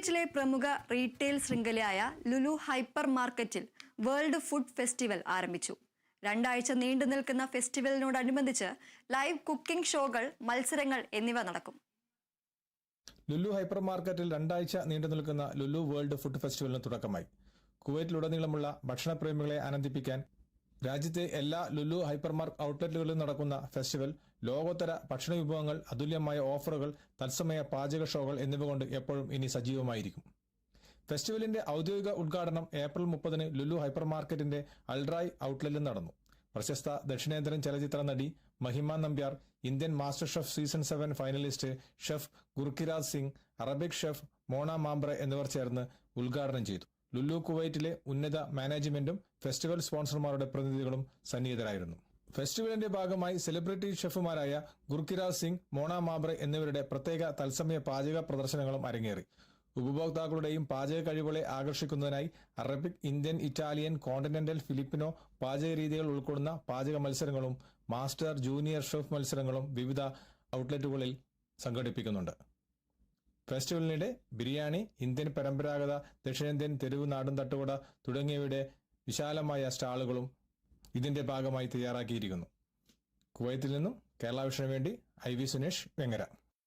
കുവൈറ്റിലെ പ്രമുഖ retail ശൃംഖലയായ Lulu hyper മാർക്കറ്റിൽ വേൾഡ് ഫുഡ് ഫെസ്റ്റിവൽ ആരംഭിച്ചു. 2 ആഴ്ച നീണ്ടു നിൽക്കുന്ന ഫെസ്റ്റിവലിനോടനുബന്ധിച്ച് ലൈവ് കുക്കിംഗ് ഷോകൾ, മത്സരങ്ങൾ എന്നിവ നടക്കും. ലുലു ഹൈപ്പർ മാർക്കറ്റിൽ 2 ആഴ്ച നീണ്ടു നിൽക്കുന്ന ലുലു വേൾഡ് ഫുഡ് ഫെസ്റ്റിവലിന് തുടക്കമായി. കുവൈറ്റിലുടനീളമുള്ള ഭക്ഷണപ്രേമികളെ ആനന്ദിപ്പിക്കാൻ രാജ്യത്തെ എല്ലാ ലുലു ഹൈപ്പർമാർക്കറ്റ് ഔട്ട്ലെറ്റുകളിലും നടക്കുന്ന ഫെസ്റ്റിവൽ ലോകോത്തര ഭക്ഷണ വിഭവങ്ങൾ, അതുല്യമായ ഓഫറുകൾ, തത്സമയ പാചക ഷോകൾ എന്നിവ കൊണ്ട് എപ്പോഴും ഇനി സജീവമായിരിക്കും. ഫെസ്റ്റിവലിന്റെ ഔദ്യോഗിക ഉദ്ഘാടനം ഏപ്രിൽ 30 ലുലു ഹൈപ്പർ മാർക്കറ്റിന്റെ അൽറായ് ഔട്ട്ലെറ്റിൽ നടന്നു. പ്രശസ്ത ദക്ഷിണേന്ത്യൻ ചലച്ചിത്ര നടി Mahima Nambiar, Indian master chef season 7 finalist chef Gurkiraj Singh, Arabic chef Mona Mambre എന്നിവർ ചേർന്ന് ഉദ്ഘാടനം ചെയ്തു. ലുലു കുവൈറ്റിലെ ഉന്നത മാനേജ്മെന്റും ഫെസ്റ്റിവൽ സ്പോൺസർമാരുടെ പ്രതിനിധികളും സന്നിഹിതരായിരുന്നു. ഫെസ്റ്റിവലിന്റെ ഭാഗമായി സെലിബ്രിറ്റി ഷെഫുമാരായ ഗുർക്കിരാജ് സിംഗ്, മോണ മാംബ്രെ എന്നിവരുടെ പ്രത്യേക തത്സമയ പാചക പ്രദർശനങ്ങളും അരങ്ങേറി. ഉപഭോക്താക്കളുടെയും പാചക കഴിവുകളെ ആകർഷിക്കുന്നതിനായി Arabic, Indian, Italian, continental, Filipino പാചക രീതികൾ ഉൾക്കൊള്ളുന്ന പാചക മത്സരങ്ങളും മാസ്റ്റർ, ജൂനിയർ ഷെഫ് മത്സരങ്ങളും വിവിധ ഔട്ട്ലെറ്റുകളിൽ സംഘടിപ്പിക്കുന്നുണ്ട്. ഫെസ്റ്റിവലിനിടെ ബിരിയാണി, ഇന്ത്യൻ പരമ്പരാഗത ദക്ഷിണേന്ത്യൻ തെരുവ് നാടൻ തട്ടുകട തുടങ്ങിയവയുടെ വിശാലമായ സ്റ്റാളുകളും ഇതിന്റെ ഭാഗമായി തയ്യാറാക്കിയിരിക്കുന്നു. കുവൈത്തിൽ നിന്നും കേരള വിഷന് വേണ്ടി IV സുനേഷ്, വെങ്ങര.